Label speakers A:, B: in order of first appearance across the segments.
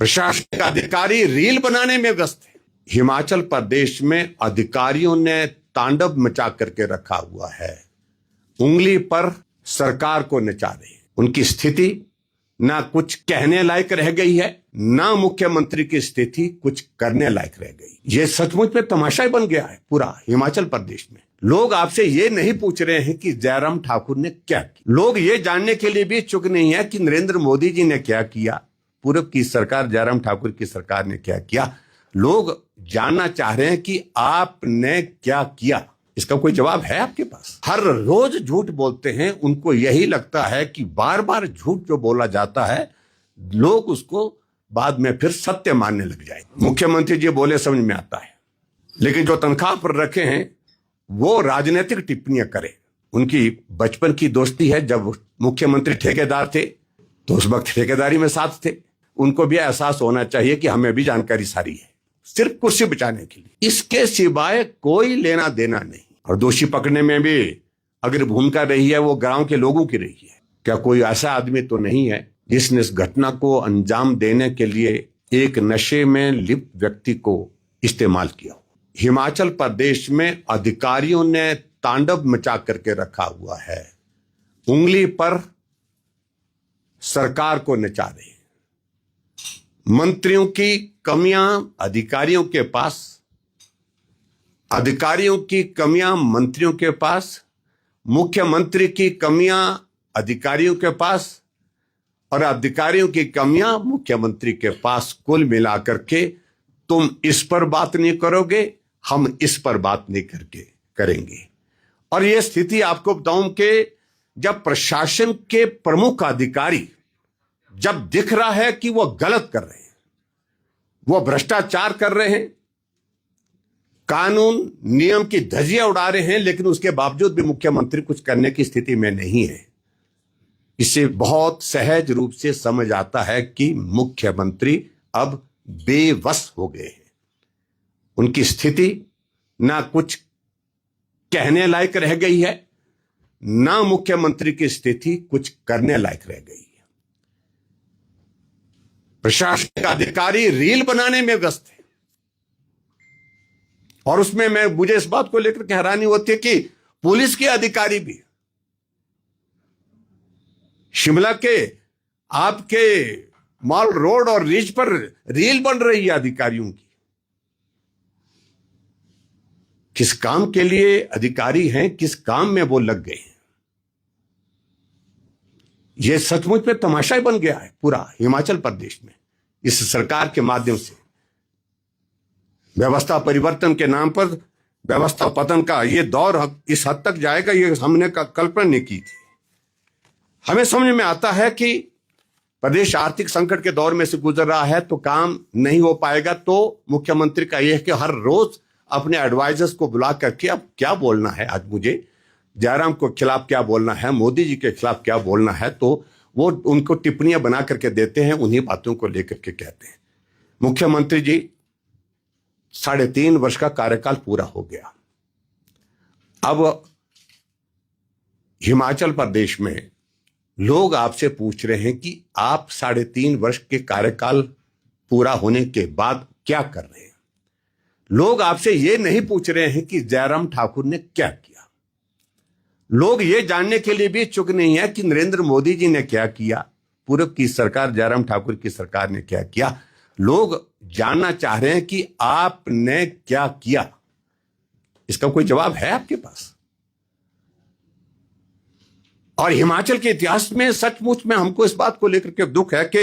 A: प्रशासनिक अधिकारी रील बनाने में व्यस्त है। हिमाचल प्रदेश में अधिकारियों ने तांडव मचा करके रखा हुआ है, उंगली पर सरकार को नचा रहे हैं। उनकी स्थिति ना कुछ कहने लायक रह गई है, ना मुख्यमंत्री की स्थिति कुछ करने लायक रह गई। ये सचमुच में तमाशा ही बन गया है पूरा हिमाचल प्रदेश में। लोग आपसे ये नहीं पूछ रहे हैं कि जयराम ठाकुर ने क्या किया, लोग ये जानने के लिए भी इच्छुक नहीं है कि नरेंद्र मोदी जी ने क्या किया, पूर्व की सरकार जयराम ठाकुर की सरकार ने क्या किया। लोग जानना चाह रहे हैं कि आपने क्या किया। इसका कोई जवाब है आपके पास? हर रोज झूठ बोलते हैं, उनको यही लगता है कि बार बार झूठ जो बोला जाता है लोग उसको बाद में फिर सत्य मानने लग जाएंगे। मुख्यमंत्री जी बोले समझ में आता है, लेकिन जो तनख्वाह पर रखे हैं वो राजनीतिक टिप्पणियां करें। उनकी बचपन की दोस्ती है, जब मुख्यमंत्री ठेकेदार थे तो उस वक्त ठेकेदारी में साथ थे। उनको भी एहसास होना चाहिए कि हमें भी जानकारी सारी है, सिर्फ कुर्सी बचाने के लिए, इसके सिवाय कोई लेना देना नहीं। और दोषी पकड़ने में भी अगर भूमिका रही है वो गांव के लोगों की रही है। क्या कोई ऐसा आदमी तो नहीं है जिसने इस घटना को अंजाम देने के लिए एक नशे में लिप्त व्यक्ति को इस्तेमाल किया हो? हिमाचल प्रदेश में अधिकारियों ने तांडव मचा करके रखा हुआ है, उंगली पर सरकार को नचा रहे हैं। मंत्रियों की कमियां अधिकारियों के पास, अधिकारियों की कमियां मंत्रियों के पास, मुख्यमंत्री की कमियां अधिकारियों के पास और अधिकारियों की कमियां मुख्यमंत्री के पास। कुल मिलाकर के तुम इस पर बात नहीं करोगे, हम इस पर बात नहीं करके करेंगे। और यह स्थिति आपको बताऊं कि जब प्रशासन के प्रमुख अधिकारी जब दिख रहा है कि वो गलत कर रहे हैं, वो भ्रष्टाचार कर रहे हैं, कानून नियम की धज्जियां उड़ा रहे हैं, लेकिन उसके बावजूद भी मुख्यमंत्री कुछ करने की स्थिति में नहीं है, इससे बहुत सहज रूप से समझ आता है कि मुख्यमंत्री अब बेबस हो गए हैं। उनकी स्थिति ना कुछ कहने लायक रह गई है, ना मुख्यमंत्री की स्थिति कुछ करने लायक रह गई है। प्रशासनिक अधिकारी रील बनाने में व्यस्त है, और उसमें मुझे इस बात को लेकर हैरानी होती है कि पुलिस के अधिकारी भी, शिमला के आपके मॉल रोड और रिज पर रील बन रही है अधिकारियों की। किस काम के लिए अधिकारी हैं, किस काम में वो लग गए हैं? यह सचमुच में तमाशा ही बन गया है पूरा हिमाचल प्रदेश में। इस सरकार के माध्यम से व्यवस्था परिवर्तन के नाम पर व्यवस्था पतन का ये दौर इस हद तक जाएगा, ये हमने कल्पना नहीं की थी। हमें समझ में आता है कि प्रदेश आर्थिक संकट के दौर में से गुजर रहा है, तो काम नहीं हो पाएगा। तो मुख्यमंत्री का यह है कि हर रोज अपने एडवाइजर्स को बुला करके अब क्या बोलना है, आज मुझे जयराम को खिलाफ क्या बोलना है, मोदी जी के खिलाफ क्या बोलना है, तो वो उनको टिप्पणियां बना करके देते हैं, उन्हीं बातों को लेकर के कहते हैं। मुख्यमंत्री जी 3.5 वर्ष का कार्यकाल पूरा हो गया। अब हिमाचल प्रदेश में लोग आपसे पूछ रहे हैं कि आप 3.5 वर्ष के कार्यकाल पूरा होने के बाद क्या कर रहे हैं। लोग आपसे ये नहीं पूछ रहे हैं कि जयराम ठाकुर ने क्या किया, लोग ये जानने के लिए भी इच्छुक नहीं है कि नरेंद्र मोदी जी ने क्या किया, पूर्व की सरकार जयराम ठाकुर की सरकार ने क्या किया। लोग जानना चाह रहे हैं कि आपने क्या किया। इसका कोई जवाब है आपके पास? और हिमाचल के इतिहास में सचमुच में हमको इस बात को लेकर के दुख है कि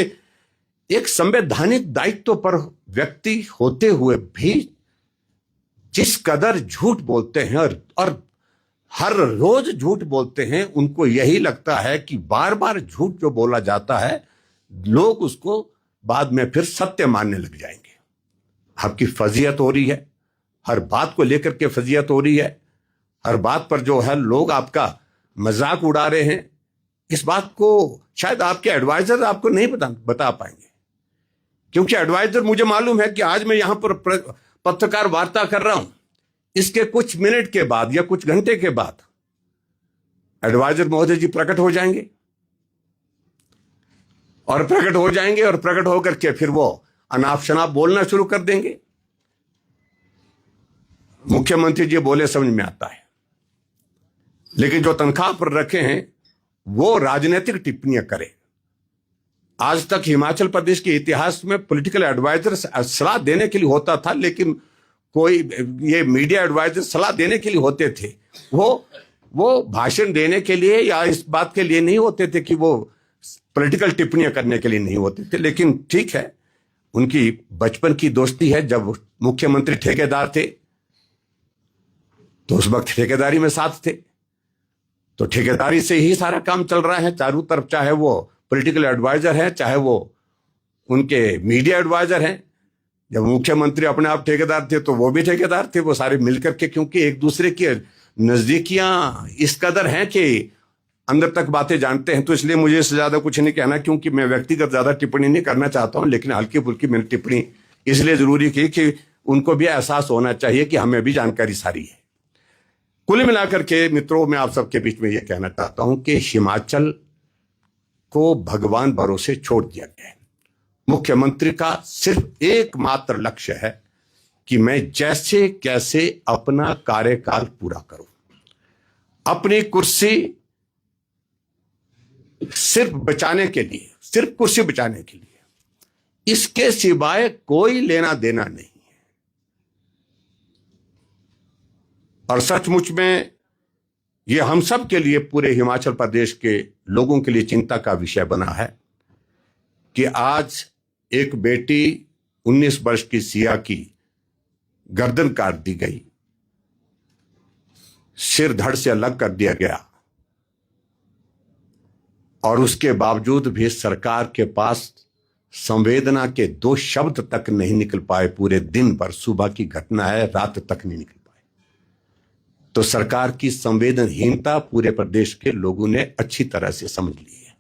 A: एक संवैधानिक दायित्व पर व्यक्ति होते हुए भी जिस कदर झूठ बोलते हैं और हर रोज झूठ बोलते हैं, उनको यही लगता है कि बार बार झूठ जो बोला जाता है लोग उसको बाद में फिर सत्य मानने लग जाएंगे। आपकी फजीयत हो रही है, हर बात को लेकर के फजीयत हो रही है, हर बात पर जो है लोग आपका मजाक उड़ा रहे हैं। इस बात को शायद आपके एडवाइजर आपको नहीं बता पाएंगे, क्योंकि एडवाइजर, मुझे मालूम है कि आज मैं यहां पर पत्रकार वार्ता कर रहा हूं, इसके कुछ मिनट के बाद या कुछ घंटे के बाद एडवाइजर महोदय जी प्रकट हो जाएंगे और प्रकट होकर के फिर वो अनाप शनाप बोलना शुरू कर देंगे। मुख्यमंत्री जी बोले समझ में आता है, लेकिन जो तनख्वाह पर रखे हैं वो राजनीतिक टिप्पणियां करें। आज तक हिमाचल प्रदेश के इतिहास में पॉलिटिकल एडवाइजर सलाह देने के लिए होता था, लेकिन कोई ये मीडिया एडवाइजर सलाह देने के लिए होते थे, वो भाषण देने के लिए या इस बात के लिए नहीं होते थे कि वो पॉलिटिकल टिप्पणियां करने के लिए नहीं होते थे। लेकिन ठीक है, उनकी बचपन की दोस्ती है। जब मुख्यमंत्री ठेकेदार थे तो उस वक्त ठेकेदारी में साथ थे, तो ठेकेदारी से ही सारा काम चल रहा है चारों तरफ, चाहे वो पॉलिटिकल एडवाइजर है, चाहे वो उनके मीडिया एडवाइजर हैं। जब मुख्यमंत्री अपने आप ठेकेदार थे तो वो भी ठेकेदार थे, वो सारे मिलकर के, क्योंकि एक दूसरे की नजदीकियां इस कदर हैं कि अंदर तक बातें जानते हैं। तो इसलिए मुझे इससे ज्यादा कुछ नहीं कहना, क्योंकि मैं व्यक्तिगत ज्यादा टिप्पणी नहीं करना चाहता हूं, लेकिन हल्की फुल्की मैंने टिप्पणी इसलिए जरूरी की कि उनको भी एहसास होना चाहिए कि हमें भी जानकारी सारी है। कुल मिलाकर के मित्रों, मैं आप सबके बीच में यह कहना चाहता हूं कि हिमाचल को भगवान भरोसे छोड़ दिया गया है। मुख्यमंत्री का सिर्फ एकमात्र लक्ष्य है कि मैं जैसे कैसे अपना कार्यकाल पूरा करूं, अपनी कुर्सी सिर्फ बचाने के लिए, सिर्फ कुर्सी बचाने के लिए, इसके सिवाय कोई लेना देना नहीं है। और सचमुच में यह हम सब के लिए, पूरे हिमाचल प्रदेश के लोगों के लिए चिंता का विषय बना है कि आज एक बेटी 19 वर्ष की सिया की गर्दन काट दी गई, सिर धड़ से अलग कर दिया गया, और उसके बावजूद भी सरकार के पास संवेदना के 2 शब्द तक नहीं निकल पाए। पूरे दिन भर, सुबह की घटना है, रात तक नहीं निकल पाए। तो सरकार की संवेदनहीनता पूरे प्रदेश के लोगों ने अच्छी तरह से समझ ली है।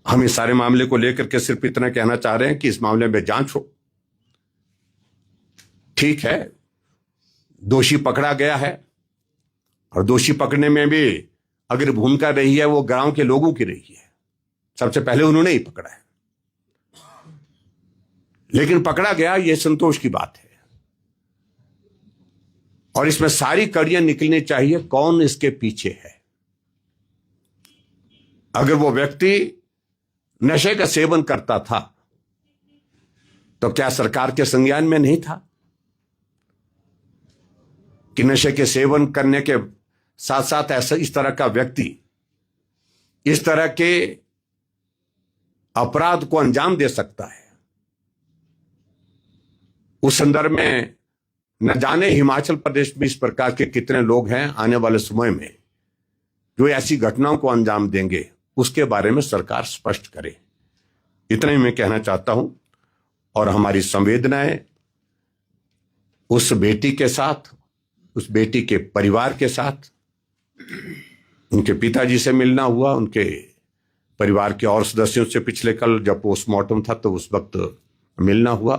A: हम इस सारे मामले को लेकर के सिर्फ इतना कहना चाह रहे हैं कि इस मामले में जांच हो। ठीक है, दोषी पकड़ा गया है, और दोषी पकड़ने में भी अगर भूमिका रही है वो गांव के लोगों की रही है। सबसे पहले उन्होंने ही पकड़ा है, लेकिन पकड़ा गया, यह संतोष की बात है। और इसमें सारी कड़ियां निकलनी चाहिए, कौन इसके पीछे है। अगर वो व्यक्ति नशे का सेवन करता था तो क्या सरकार के संज्ञान में नहीं था कि नशे के सेवन करने के साथ साथ ऐसा इस तरह का व्यक्ति इस तरह के अपराध को अंजाम दे सकता है। उस संदर्भ में न जाने हिमाचल प्रदेश में इस प्रकार के कितने लोग हैं आने वाले समय में जो ऐसी घटनाओं को अंजाम देंगे, उसके बारे में सरकार स्पष्ट करे। इतना ही मैं कहना चाहता हूं। और हमारी संवेदनाएं उस बेटी के साथ, उस बेटी के परिवार के साथ, उनके पिताजी से मिलना हुआ, उनके परिवार के और सदस्यों से पिछले कल जब पोस्टमार्टम था तो उस वक्त मिलना हुआ,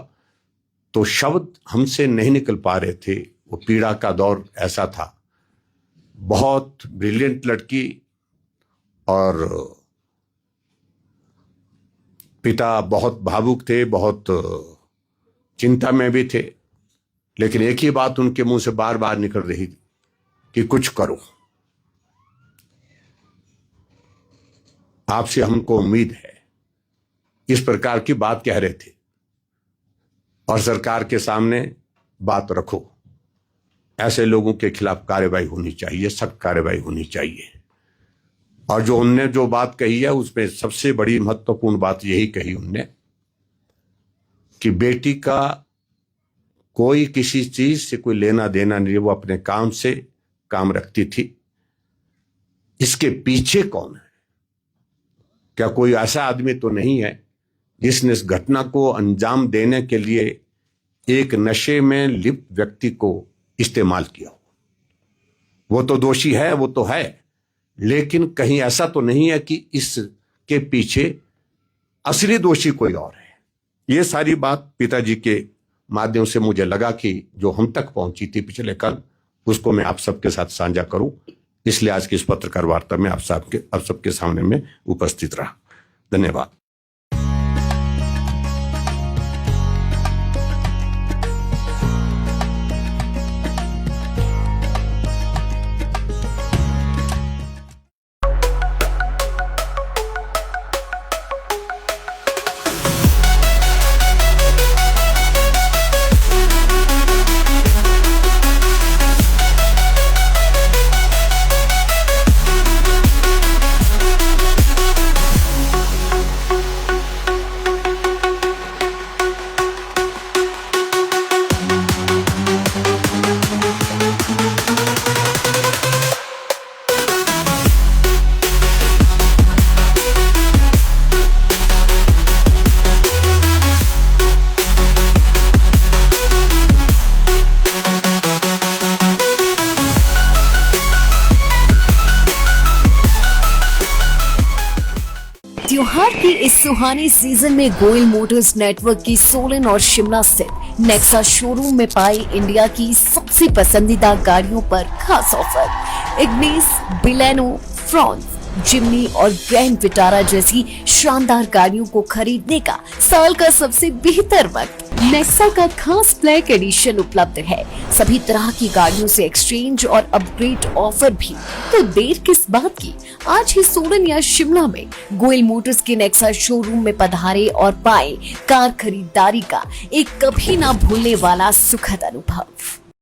A: तो शब्द हमसे नहीं निकल पा रहे थे। वो पीड़ा का दौर ऐसा था। बहुत ब्रिलियंट लड़की, और पिता बहुत भावुक थे, बहुत चिंता में भी थे, लेकिन एक ही बात उनके मुंह से बार बार निकल रही कि कुछ करो, आपसे हमको उम्मीद है। इस प्रकार की बात कह रहे थे। और सरकार के सामने बात रखो, ऐसे लोगों के खिलाफ कार्रवाई होनी चाहिए, सख्त कार्रवाई होनी चाहिए। और जो उनने जो बात कही है उसमें सबसे बड़ी महत्वपूर्ण बात यही कही उनने कि बेटी का कोई किसी चीज से कोई लेना देना नहीं, वो अपने काम से काम रखती थी। इसके पीछे कौन है? क्या कोई ऐसा आदमी तो नहीं है जिसने इस घटना को अंजाम देने के लिए एक नशे में लिप्त व्यक्ति को इस्तेमाल किया हो? वो तो दोषी है, वो तो है, लेकिन कहीं ऐसा तो नहीं है कि इसके पीछे असली दोषी कोई और है। ये सारी बात पिताजी के माध्यम से मुझे लगा कि जो हम तक पहुंची थी पिछले कल, उसको मैं आप सबके साथ साझा करूं। इसलिए आज की इस पत्रकार वार्ता में आप सबके सामने में उपस्थित रहा। धन्यवाद।
B: के इस सुहाने सीजन में गोयल मोटर्स नेटवर्क की सोलन और शिमला स्थित नेक्सा शोरूम में पाई इंडिया की सबसे पसंदीदा गाड़ियों पर खास ऑफर। इग्निस, बिलेनो, फ्रॉन्स, जिम्नी और ग्रैंड विटारा जैसी शानदार गाड़ियों को खरीदने का साल का सबसे बेहतर वक्त। नेक्सा का खास ब्लैक एडिशन उपलब्ध है। सभी तरह की गाड़ियों से एक्सचेंज और अपग्रेड ऑफर भी। तो देर किस बात की, आज ही सोलन या शिमला में गोयल मोटर्स के नेक्सा शोरूम में पधारे और पाए कार खरीदारी का एक कभी ना भूलने वाला सुखद अनुभव।